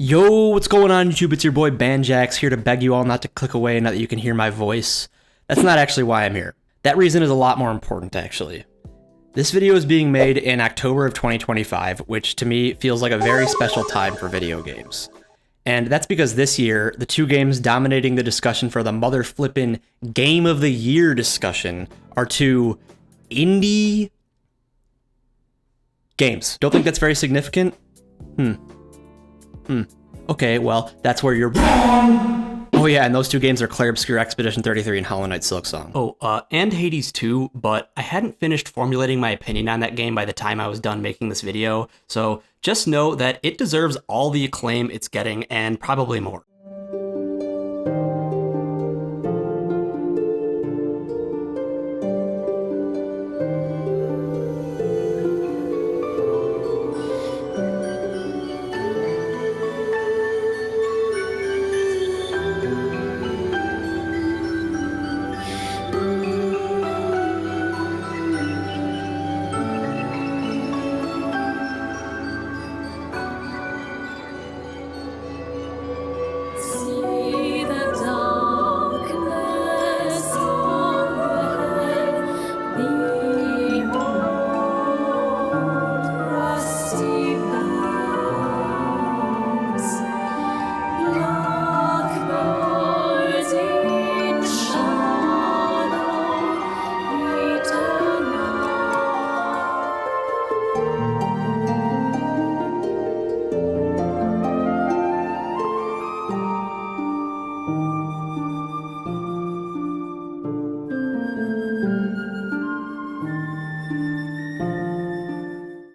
Yo, what's going on YouTube? It's your boy Banjax here to beg you all not to click away now that you can hear my voice. That's not actually why I'm here. That reason is a lot more important actually. This video is being made in October of 2025, which to me feels like a very special time for video games. And that's because this year, the two games dominating the discussion for the mother flippin' Game of the Year discussion are two indie games. Don't think that's very significant? Okay, well, that's where you're wrong. Oh yeah, and those two games are Clair Obscur Expedition 33 and Hollow Knight Silksong. Oh, and Hades 2, but I hadn't finished formulating my opinion on that game by the time I was done making this video, so just know that it deserves all the acclaim it's getting, and probably more.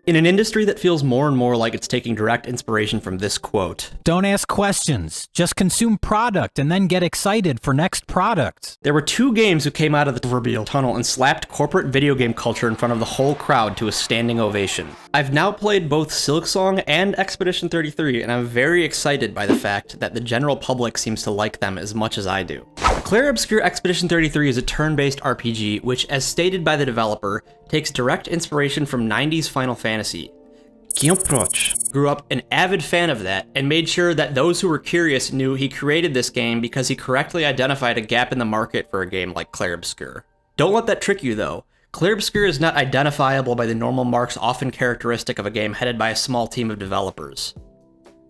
In an industry that feels more and more like it's taking direct inspiration from this quote. Don't ask questions, just consume product and then get excited for next product. There were two games who came out of the proverbial tunnel and slapped corporate video game culture in front of the whole crowd to a standing ovation. I've now played both Silksong and Expedition 33, and I'm very excited by the fact that the general public seems to like them as much as I do. Clair Obscur Expedition 33 is a turn-based RPG, which, as stated by the developer, takes direct inspiration from 90s Final Fantasy. Grew up an avid fan of that, and made sure that those who were curious knew he created this game because he correctly identified a gap in the market for a game like Clair Obscur. Don't let that trick you though. Clair Obscur is not identifiable by the normal marks often characteristic of a game headed by a small team of developers.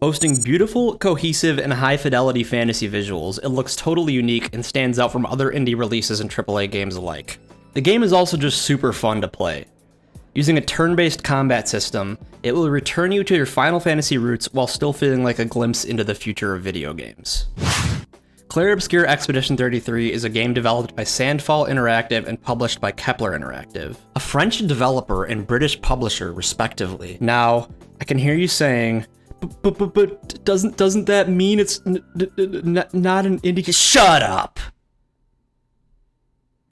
Boasting beautiful, cohesive, and high-fidelity fantasy visuals, it looks totally unique and stands out from other indie releases and AAA games alike. The game is also just super fun to play. Using a turn-based combat system, it will return you to your Final Fantasy roots while still feeling like a glimpse into the future of video games. Clair Obscur Expedition 33 is a game developed by Sandfall Interactive and published by Kepler Interactive, a French developer and British publisher, respectively. Now, I can hear you saying, but doesn't that mean it's not an indie game? Shut up!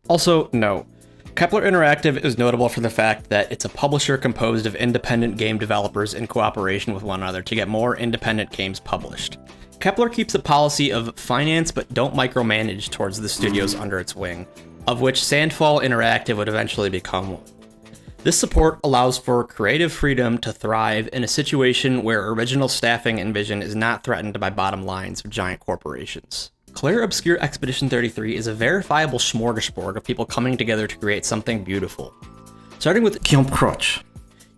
Also, no. Kepler Interactive is notable for the fact that it's a publisher composed of independent game developers in cooperation with one another to get more independent games published. Kepler keeps a policy of finance but don't micromanage towards the studios under its wing, of which Sandfall Interactive would eventually become one. This support allows for creative freedom to thrive in a situation where original staffing and vision is not threatened by bottom lines of giant corporations. Clair Obscur Expedition 33 is a verifiable smorgasbord of people coming together to create something beautiful. Starting with Crutch.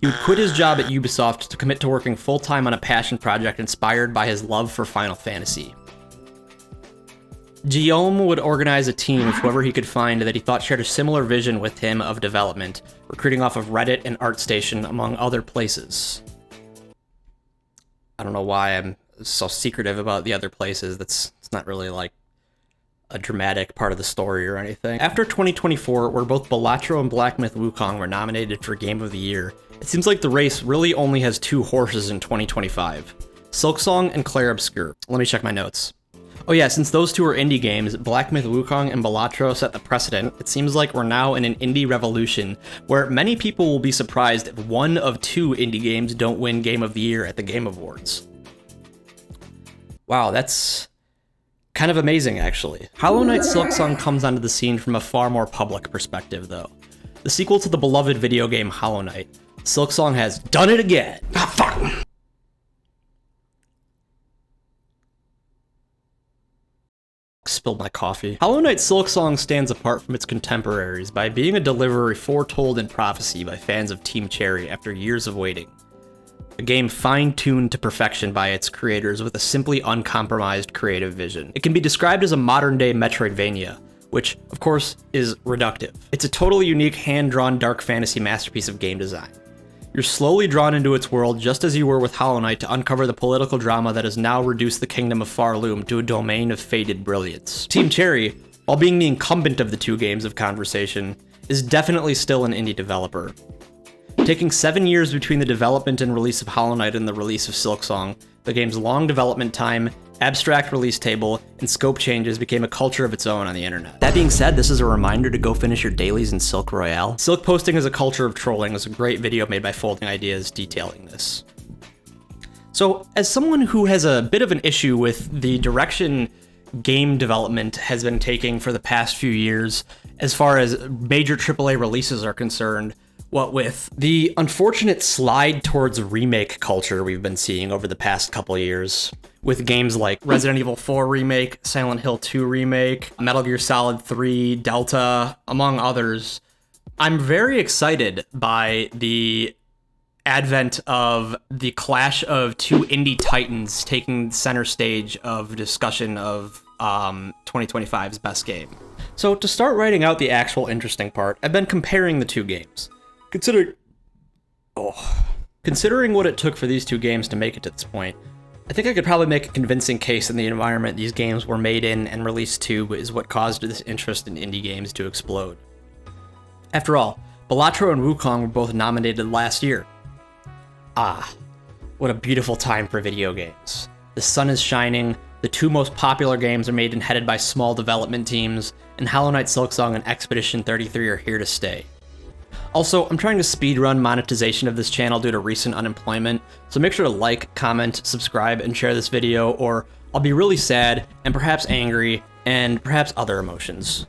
He would quit his job at Ubisoft to commit to working full-time on a passion project inspired by his love for Final Fantasy. Guillaume would organize a team of whoever he could find that he thought shared a similar vision with him of development, recruiting off of Reddit and ArtStation, among other places. I don't know why I'm so secretive about the other places. It's not really like a dramatic part of the story or anything. After 2024, where both Balatro and Black Myth Wukong were nominated for Game of the Year, it seems like the race really only has two horses in 2025. Silksong and Clair Obscur. Let me check my notes. Oh yeah, since those two are indie games, Black Myth Wukong and Balatro set the precedent, it seems like we're now in an indie revolution, where many people will be surprised if one of two indie games don't win Game of the Year at the Game Awards. Wow, that's kind of amazing, actually. Hollow Knight Silksong comes onto the scene from a far more public perspective, though. The sequel to the beloved video game Hollow Knight, Silksong has done it again. Ah, fuck! Spilled my coffee. Hollow Knight Silksong stands apart from its contemporaries by being a delivery foretold in prophecy by fans of Team Cherry after years of waiting. A game fine-tuned to perfection by its creators with a simply uncompromised creative vision. It can be described as a modern-day Metroidvania, which, of course, is reductive. It's a totally unique hand-drawn dark fantasy masterpiece of game design. You're slowly drawn into its world just as you were with Hollow Knight to uncover the political drama that has now reduced the kingdom of Farloom to a domain of faded brilliance. Team Cherry, while being the incumbent of the two games of conversation, is definitely still an indie developer. Taking 7 years between the development and release of Hollow Knight and the release of Silksong, the game's long development time, abstract release table, and scope changes became a culture of its own on the internet. That being said, this is a reminder to go finish your dailies in Silk Royale. Silk posting as a culture of trolling is a great video made by Folding Ideas detailing this. So, as someone who has a bit of an issue with the direction game development has been taking for the past few years, as far as major AAA releases are concerned, what with the unfortunate slide towards remake culture we've been seeing over the past couple years, with games like Resident Evil 4 Remake, Silent Hill 2 Remake, Metal Gear Solid 3, Delta, among others, I'm very excited by the advent of the clash of two indie titans taking center stage of discussion of 2025's best game. So to start writing out the actual interesting part, I've been comparing the two games. Considering what it took for these two games to make it to this point, I think I could probably make a convincing case in the environment these games were made in and released to is what caused this interest in indie games to explode. After all, Balatro and Wukong were both nominated last year. Ah, what a beautiful time for video games. The sun is shining, the two most popular games are made and headed by small development teams, and Hollow Knight Silksong and Expedition 33 are here to stay. Also, I'm trying to speedrun monetization of this channel due to recent unemployment, so make sure to like, comment, subscribe, and share this video, or I'll be really sad, and perhaps angry, and perhaps other emotions.